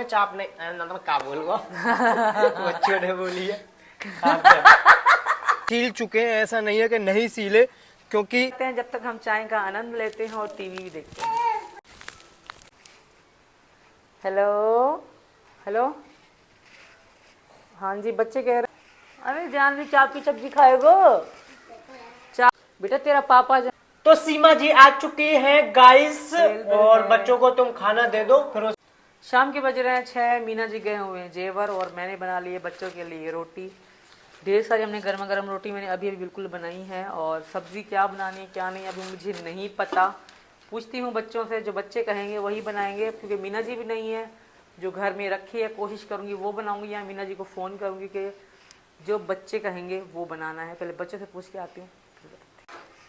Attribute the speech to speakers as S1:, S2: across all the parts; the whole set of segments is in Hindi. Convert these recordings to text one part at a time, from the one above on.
S1: में चाप नहीं ना का बोल गो बच्चों ने बोली है सील चुके हैं, ऐसा नहीं है कि नहीं सीले, क्योंकि
S2: जब तक हम चाय का आनंद लेते हैं और टीवी भी देखते हैं। हेलो हेलो, हाँ जी बच्चे कह रहे, अरे जान भी चाप की सब्जी खाएगो? चाप बेटा तेरा पापा
S1: तो सीमा जी आ चुकी हैं गाइस, और बच्चों को तुम खाना दे दो। फिर
S2: शाम के बज रहे हैं 6, मीना जी गए हुए हैं जेवर, और मैंने बना ली है बच्चों के लिए रोटी। ढेर सारी हमने गर्मा गर्म रोटी मैंने अभी बिल्कुल बनाई है, और सब्जी क्या बनानी है क्या नहीं अभी मुझे नहीं पता। पूछती हूँ बच्चों से, जो बच्चे कहेंगे वही बनाएंगे, क्योंकि मीना जी भी नहीं है। जो घर में रखी है कोशिश करूँगी वो बनाऊँगी, या मीना जी को फ़ोन करूँगी कि जो बच्चे कहेंगे वो बनाना है। पहले बच्चों से पूछ के आती हूँ।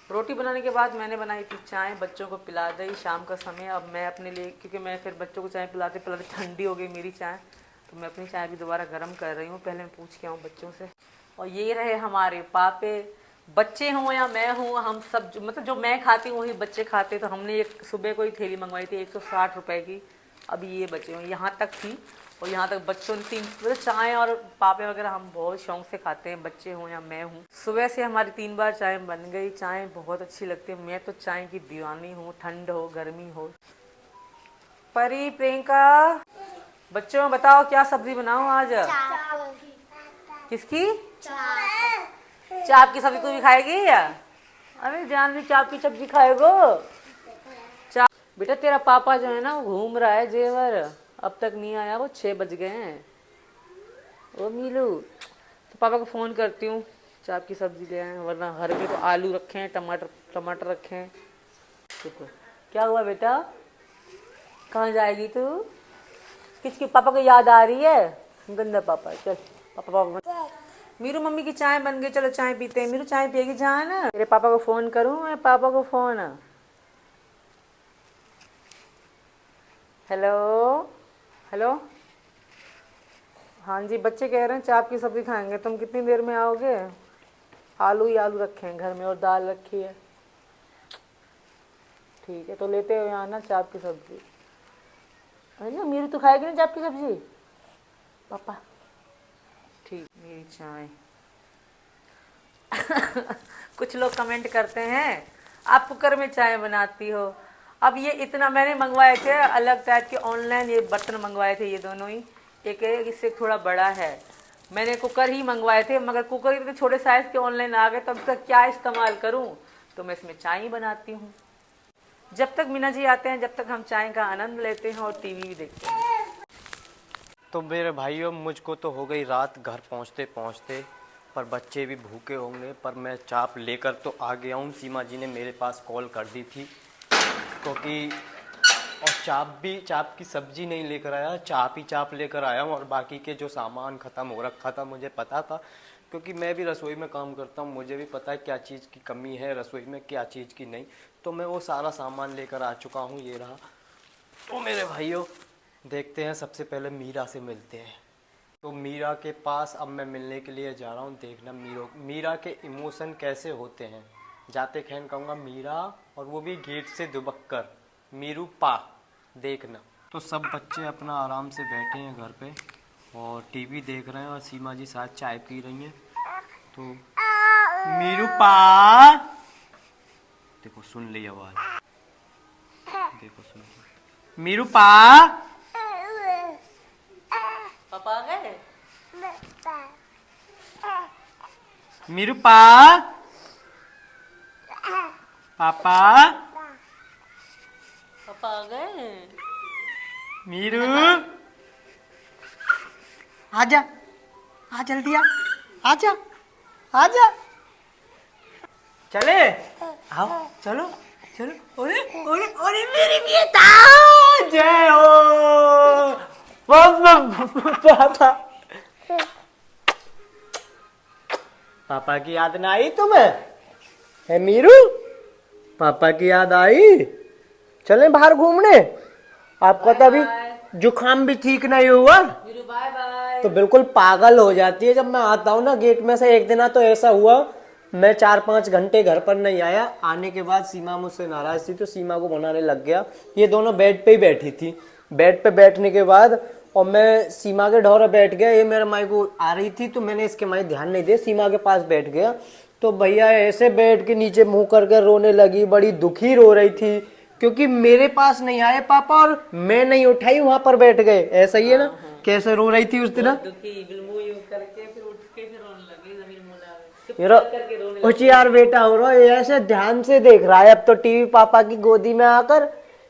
S2: रोटी बनाने के बाद मैंने बनाई थी चाय, बच्चों को पिला दी शाम का समय। अब मैं अपने लिए, क्योंकि मैं फिर बच्चों को चाय पिलाते पिलाते ठंडी हो गई मेरी चाय, तो मैं अपनी चाय भी दोबारा गर्म कर रही हूँ। पहले मैं पूछ के आऊँ बच्चों से। और ये रहे हमारे पापे, बच्चे हों या मैं हूँ, हम सब मतलब जो मैं खाती हूँ वही बच्चे खाते। तो हमने एक सुबह को ही थैली मंगवाई थी 160 रुपये की, अभी ये बचे हुए यहाँ तक थी, और यहाँ तक बच्चों ने 3 मतलब चाय और पापे वगैरह हम बहुत शौक से खाते हैं, बच्चे हों या मैं हूँ। सुबह से हमारी 3 बार चाय बन गई। चाय बहुत अच्छी लगती है, मैं तो चाय की दीवानी हूँ, ठंड हो गर्मी हो। परी, प्रियंका, बच्चों बताओ क्या सब्जी बनाऊँ आज? किसकी? चाप की सब्जी तू भी खाएगी या? अरे जान भी चाप की सब्जी खाएगो? चाप बेटा तेरा पापा जो है ना वो घूम रहा है जेवर, अब तक नहीं आया, वो 6 बज गए हैं। ओ मीलू, तो पापा को फ़ोन करती हूँ चाप की सब्जी ले आए, वरना घर में तो आलू रखे हैं, टमाटर रखे हैं। क्या हुआ बेटा, कहाँ जाएगी तू? किसकी पापा को याद आ रही है? गंदा पापा, चल पापा। मीरू मम्मी की चाय बन गई, चलो चाय पीते हैं। मीरू चाय पिएगी जान? मेरे पापा को फ़ोन करूँ मैं? पापा को फ़ोन। हेलो हेलो, हाँ जी बच्चे कह रहे हैं चाप की सब्ज़ी खाएंगे, तुम कितनी देर में आओगे? आलू ही आलू रखे हैं घर में और दाल रखी है। ठीक है तो लेते हुए आना चाप की सब्ज़ी, है ना? मीरू तो खाएगी ना चाप की सब्ज़ी? पापा ठीक। मेरी चाय कुछ लोग कमेंट करते हैं आप कुकर में चाय बनाती हो। अब ये इतना मैंने मंगवाए थे अलग टाइप के ऑनलाइन, ये बर्तन मंगवाए थे ये दोनों ही, एक इससे थोड़ा बड़ा है। मैंने कुकर ही मंगवाए थे, मगर कुकर इतने छोटे साइज़ के ऑनलाइन आ गए, तो अब इसका क्या इस्तेमाल करूं? तो मैं इसमें चाय ही बनाती हूँ। जब तक मीना जी आते हैं जब तक हम चाय का आनंद लेते हैं और टीवी भी देखते हैं।
S1: तो मेरे भाइयों मुझको तो हो गई रात घर पहुंचते पहुंचते, पर बच्चे भी भूखे होंगे। पर मैं चाप लेकर तो आ गया हूँ। सीमा जी ने मेरे पास कॉल कर दी थी, क्योंकि और चाप की सब्जी नहीं लेकर आया, चाप ही चाप लेकर आया हूँ। और बाकी के जो सामान ख़त्म हो रखा था, मुझे पता था, क्योंकि मैं भी रसोई में काम करता हूँ, मुझे भी पता है क्या चीज़ की कमी है रसोई में, क्या चीज़ की नहीं। तो मैं वो सारा सामान लेकर आ चुका हूँ, ये रहा। तो मेरे भाइयों देखते हैं, सबसे पहले मीरा से मिलते हैं। तो मीरा के पास अब मैं मिलने के लिए जा रहा हूँ। देखना मीरा के इमोशन कैसे होते हैं। जाते खैन कहूँगा मीरा, और वो भी गेट से दुबक कर मीरू पा, देखना। तो सब बच्चे अपना आराम से बैठे हैं घर पे और टीवी देख रहे हैं, और सीमा जी साथ चाय पी रही हैं। तो मीरू पा, देखो सुन ली आवाज, देखो सुन ली। मीरू पा,
S2: पापा आ गए?
S1: मीरू पा, पापा,
S2: पापा आ गए?
S1: मीरू आजा, आ जल्दी आ, आजा आजा, चले आओ, चलो चलो। ओरे ओरे ओरे मेरी बेटा, जय हो पापा। पापा की याद ना आई तुम्हें? है मीरू, पापा की याद आई? चले बाहर घूमने? आपका तो अभी जुकाम भी ठीक नहीं हुआ।
S2: मीरू बाय बाय।
S1: तो बिल्कुल पागल हो जाती है जब मैं आता हूँ ना गेट में से। एक दिन तो ऐसा हुआ, मैं 4-5 घंटे घर पर नहीं आया। आने के बाद सीमा मुझसे नाराज थी, तो सीमा को बनाने लग गया। ये दोनों बेड पे ही बैठी थी। बेड पे बैठने के बाद और मैं सीमा के ढोरा बैठ गया। ये मेरे माई को आ रही थी तो मैंने इसके माई ध्यान नहीं दिया, सीमा के पास बैठ गया। तो भैया ऐसे बैठ के नीचे मुंह करके रोने लगी, बड़ी दुखी रो रही थी क्योंकि मेरे पास नहीं आए पापा और मैं नहीं उठाई, वहां पर बैठ गए। ऐसा ही है ना? कैसे रो रही थी उस दिन? मेरा होशियार बेटा हो रहा है, ऐसे ध्यान से देख रहा है। अब तो टीवी पापा की गोदी में आकर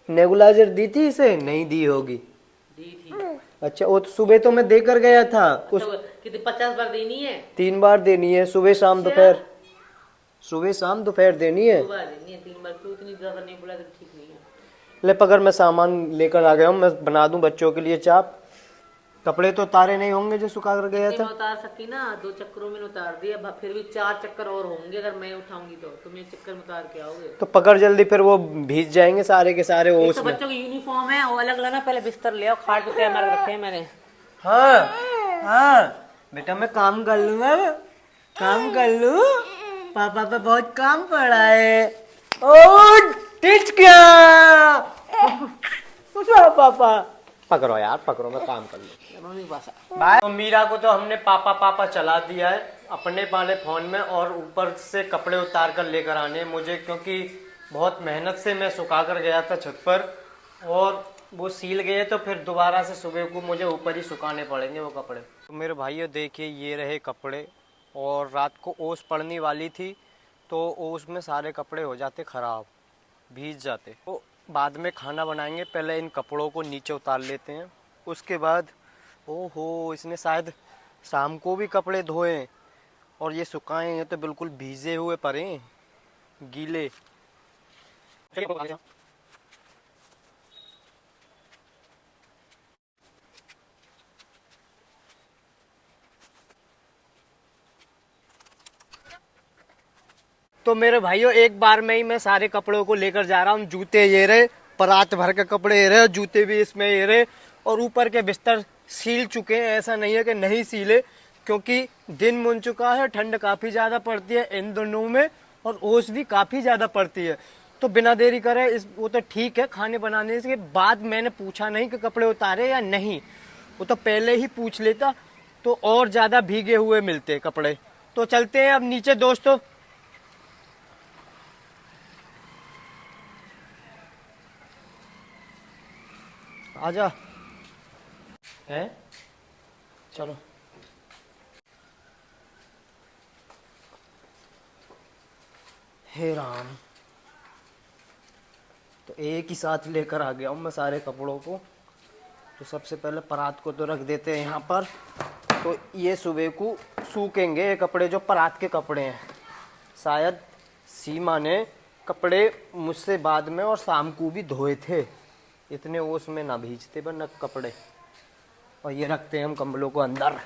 S1: नेबुलाइजर दी थी इसे, नहीं दी होगी।
S2: दी थी।
S1: अच्छा, वो तो सुबह तो मैं देकर गया था। उस
S2: कितनी 50 बार देनी है?
S1: 3 बार देनी है, सुबह शाम दोपहर। सुबह शाम दोपहर देनी है।
S2: 2 बार देनी है, 3 बार क्यों? इतनी ज्यादा नहीं बोला तो ठीक नहीं है।
S1: ले पकड़, मैं सामान लेकर आ गया हूँ, मैं बना दूं बच्चों के लिए चाप। कपड़े तो उतारे नहीं होंगे जो सुखा कर गया था?
S2: मैं उतार सकती ना, 2 चक्करों में उतार दिया, फिर भी 4 चक्कर और होंगे अगर मैं उठाऊंगी तो तुम एक चक्कर में उतार के आओगे।
S1: तो पकड़ जल्दी, फिर वो भीज जाएंगे सारे के सारे ओस
S2: तो
S1: में।
S2: बच्चों की यूनिफॉर्म है वो अलग लाना, पहले बिस्तर ले आओ, खाट पे तैयार रखे हैं मैंने।
S1: हाँ हाँ बेटा, मैं काम कर लूंगा, काम कर लूं। पापा पे बहुत काम पड़ा है। ओ टिच क्या पापा, पकड़ो यार पकड़ो, मैं काम कर लूं।
S2: मम्मी पास
S1: भाई तो मीरा को तो हमने पापा पापा चला दिया है अपने वाले फोन में, और ऊपर से कपड़े उतार कर लेकर आने मुझे, क्योंकि बहुत मेहनत से मैं सुखा कर गया था छत पर और वो सील गए, तो फिर दोबारा से सुबह को मुझे ऊपर ही सुखाने पड़ेंगे वो कपड़े। तो मेरे भाइयों देखिए, ये रहे कपड़े, और रात को ओस पड़ने वाली थी तो ओस में सारे कपड़े हो जाते खराब, भीज जाते। तो बाद में खाना बनाएंगे, पहले इन कपड़ों को नीचे उतार लेते हैं, उसके बाद ओहो इसने शायद शाम को भी कपड़े धोए और ये सुखाए हैं तो बिल्कुल भीजे हुए पड़े गीले। तो मेरे भाइयों एक बार में ही मैं सारे कपड़ों को लेकर जा रहा हूँ। जूते ये रहे, परात भर के कपड़े ये रहे, जूते भी इसमें ये रहे, और ऊपर के बिस्तर सील चुके हैं, ऐसा नहीं है कि नहीं सीले, क्योंकि दिन मुन चुका है, ठंड काफी ज्यादा पड़ती है इन दोनों में और ओस भी काफी ज्यादा पड़ती है। तो बिना देरी करे इस वो तो ठीक है, खाने बनाने के बाद मैंने पूछा नहीं कि कपड़े उतारे या नहीं, वो तो पहले ही पूछ लेता तो और ज्यादा भीगे हुए मिलते कपड़े। तो चलते हैं अब नीचे दोस्तों। आजा है, चलो। हे राम, तो एक ही साथ लेकर आ गया हूँ मैं सारे कपड़ों को। तो सबसे पहले परात को तो रख देते हैं यहाँ पर, तो ये सुबह को सूखेंगे ये कपड़े जो परात के कपड़े हैं। शायद सीमा ने कपड़े मुझसे बाद में और शाम को भी धोए थे, इतने ओस में ना भीजते वरना कपड़े। और ये रखते हैं हम कंबलों को अंदर।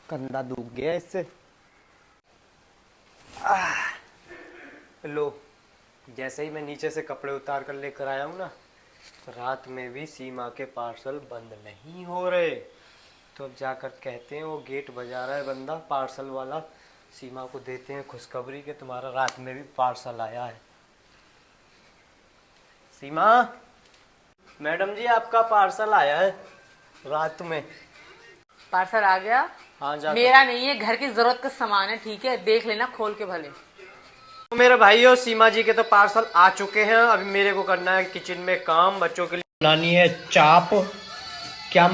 S1: कंधा दूख गया इससे। लो, जैसे ही मैं नीचे से कपड़े उतार कर लेकर आया हूँ ना, रात में भी सीमा के पार्सल बंद नहीं हो रहे। तो अब जाकर कहते हैं, वो गेट बजा रहा है बंदा पार्सल वाला, सीमा को देते हैं खुशखबरी कि तुम्हारा रात में भी पार्सल आया है। सीमा, मैडम जी आपका पार्सल आया है रात में।
S2: पार्सल आ गया?
S1: हाँ जा।
S2: मेरा नहीं है, घर की जरूरत का सामान है, ठीक है, देख लेना खोल के भले।
S1: तो मेरे भाइयों सीमा जी के तो पार्सल आ चुके हैं, अभी मेरे को करना है किचन में काम। बच्चों के लिए बनानी है चाप। क्या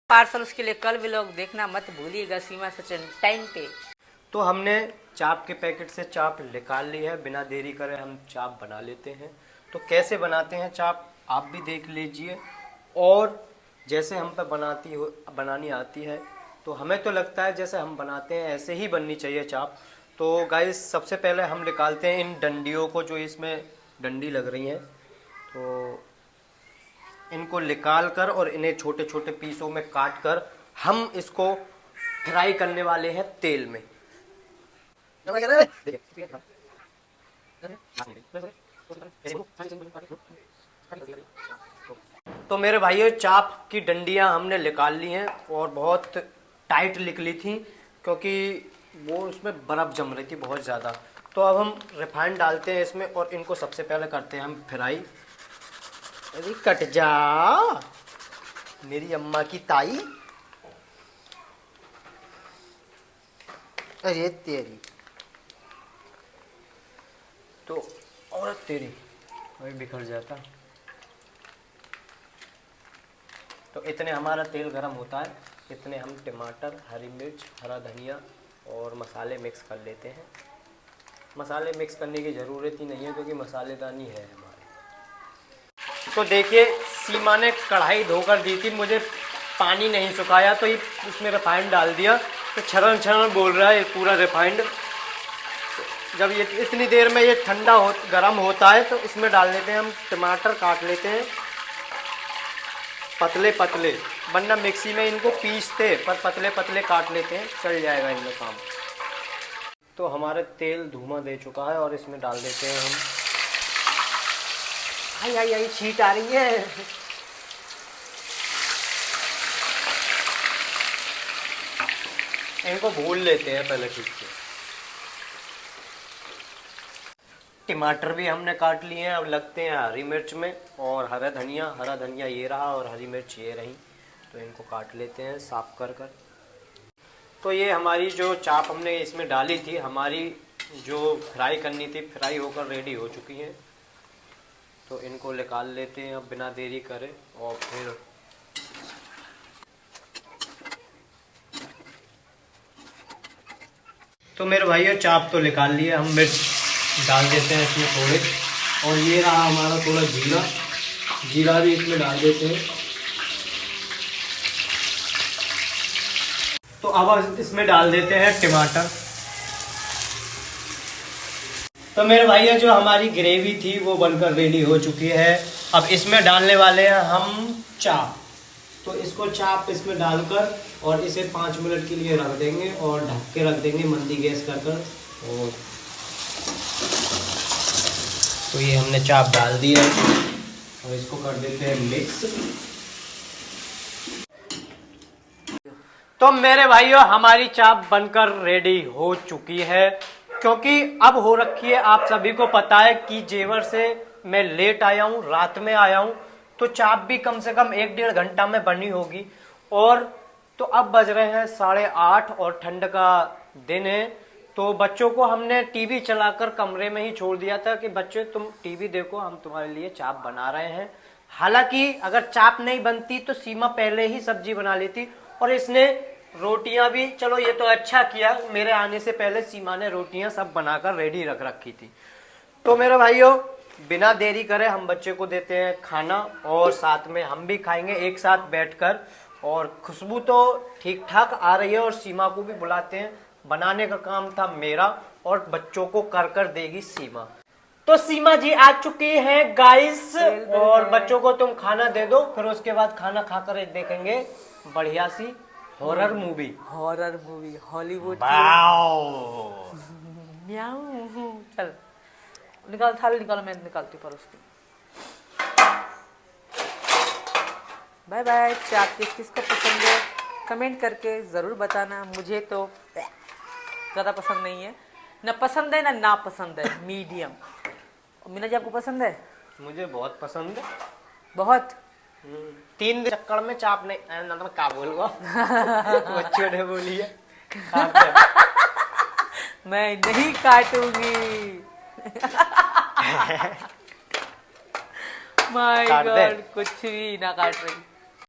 S2: पार्सल उसके लिए कल व्लॉग देखना मत भूलिएगा, सीमा सचिन टाइम पे।
S1: तो हमने चाप के पैकेट से चाप निकाल ली है, बिना देरी करे हम चाप बना लेते हैं। तो कैसे बनाते हैं चाप आप भी देख लीजिए, और जैसे हम पे बनानी आती है तो हमें तो लगता है जैसे हम बनाते हैं ऐसे ही बननी चाहिए चाप। तो गाइस सबसे पहले हम निकालते हैं इन डंडियों को, जो इसमें डंडी लग रही हैं, तो इनको निकाल कर और इन्हें छोटे छोटे पीसों में काट कर हम इसको फ्राई करने वाले हैं तेल में। तो मेरे भाइयों चाप की डंडियां हमने निकाल ली हैं और बहुत टाइट निकली थी, क्योंकि वो उसमें बर्फ जम रही थी बहुत ज़्यादा। तो अब हम रिफाइंड डालते हैं इसमें और इनको सबसे पहले करते हैं हम फ्राई। अरे कट जा मेरी अम्मा की ताई, अरे तेरी तो औरत तेरी वही बिखर जाता। तो इतने हमारा तेल गरम होता है, इतने हम टमाटर, हरी मिर्च, हरा धनिया और मसाले मिक्स कर लेते हैं। मसाले मिक्स करने की ज़रूरत ही नहीं है क्योंकि मसालेदानी है हमारे। तो देखिए सीमा ने कढ़ाई धोकर दी थी, मुझे पानी नहीं सुखाया तो ये उसमें रिफाइंड डाल दिया, तो छरन छरन बोल रहा है पूरा रिफाइंड। जब ये इतनी देर में ये ठंडा गरम होता है तो इसमें डाल लेते हैं हम टमाटर, काट लेते हैं पतले पतले, वरना मिक्सी में इनको पीसते, पर पतले पतले काट लेते हैं, चल जाएगा इनमें काम। तो हमारे तेल धुआं दे चुका है और इसमें डाल देते हैं हम। आई आई आई छींट आ रही है। इनको भून लेते हैं पहले ठीक से। टमाटर भी हमने काट लिए हैं, अब लगते हैं हरी मिर्च में और हरा धनिया ये रहा और हरी मिर्च ये रही, तो इनको काट लेते हैं साफ कर कर। तो ये हमारी जो चाप हमने इसमें डाली थी, हमारी जो फ्राई करनी थी फ्राई होकर रेडी हो चुकी है, तो इनको निकाल लेते हैं अब बिना देरी करे। और फिर तो मेरे भाइयों चाप तो निकाल लिए, हम मिर्च डाल देते हैं इसमें थोड़े, और ये रहा हमारा थोड़ा जीरा भी इसमें डाल देते हैं। तो अब इसमें डाल देते हैं टमाटर। तो मेरे भाइयों जो हमारी ग्रेवी थी वो बनकर रेडी हो चुकी है, अब इसमें डालने वाले हैं हम चाप। तो इसको चाप इसमें डालकर और इसे 5 मिनट के लिए रख देंगे और ढक के रख देंगे मंदी गैस कर। और तो ये हमने चाप डाल दिया और इसको कर देते हैं मिक्स। तो मेरे भाइयों हमारी चाप बनकर रेडी हो चुकी है, क्योंकि अब हो रखी है, आप सभी को पता है कि जेवर से मैं लेट आया हूँ, रात में आया हूँ, तो चाप भी कम से कम 1-1.5 घंटा में बनी होगी। और तो अब बज रहे हैं 8:30 और ठंड का दिन है, तो बच्चों को हमने टीवी चलाकर कमरे में ही छोड़ दिया था कि बच्चे तुम टीवी देखो, हम तुम्हारे लिए चाप बना रहे हैं। हालांकि अगर चाप नहीं बनती तो सीमा पहले ही सब्जी बना लेती, और इसने रोटियां भी, चलो ये तो अच्छा किया, मेरे आने से पहले सीमा ने रोटियां सब बनाकर रेडी रख रखी थी। तो मेरे भाइयों बिना देरी करे हम बच्चे को देते हैं खाना, और साथ में हम भी खाएंगे एक साथ बैठकर। और खुशबू तो ठीक ठाक आ रही है, और सीमा को भी बुलाते हैं, बनाने का काम था मेरा और बच्चों को कर कर देगी सीमा। तो सीमा जी आ चुकी हैं गाइस, और बच्चों को तुम खाना दे दो, फिर उसके बाद खाना खाकर देखेंगे बढ़िया सी हॉरर मूवी
S2: हॉलीवुड।
S1: म्याऊ।
S2: चल निकाल, थाली निकाल, मैं निकालती परोसती। Bye bye. चाप किस किस को पसंद है कमेंट करके ज़रूर बताना, मुझे तो ज़्यादा पसंद नहीं है, ना पसंद है ना पसंद है, मीडियम। मीना जी आपको पसंद है?
S1: मुझे बहुत पसंद है,
S2: बहुत।
S1: 3 चक्कर में चाप नहीं ना, तो क्या बोलूँगा बच्चों ने बोली है
S2: मैं नहीं काटूंगी। माय गॉड, कुछ भी ना काट रही।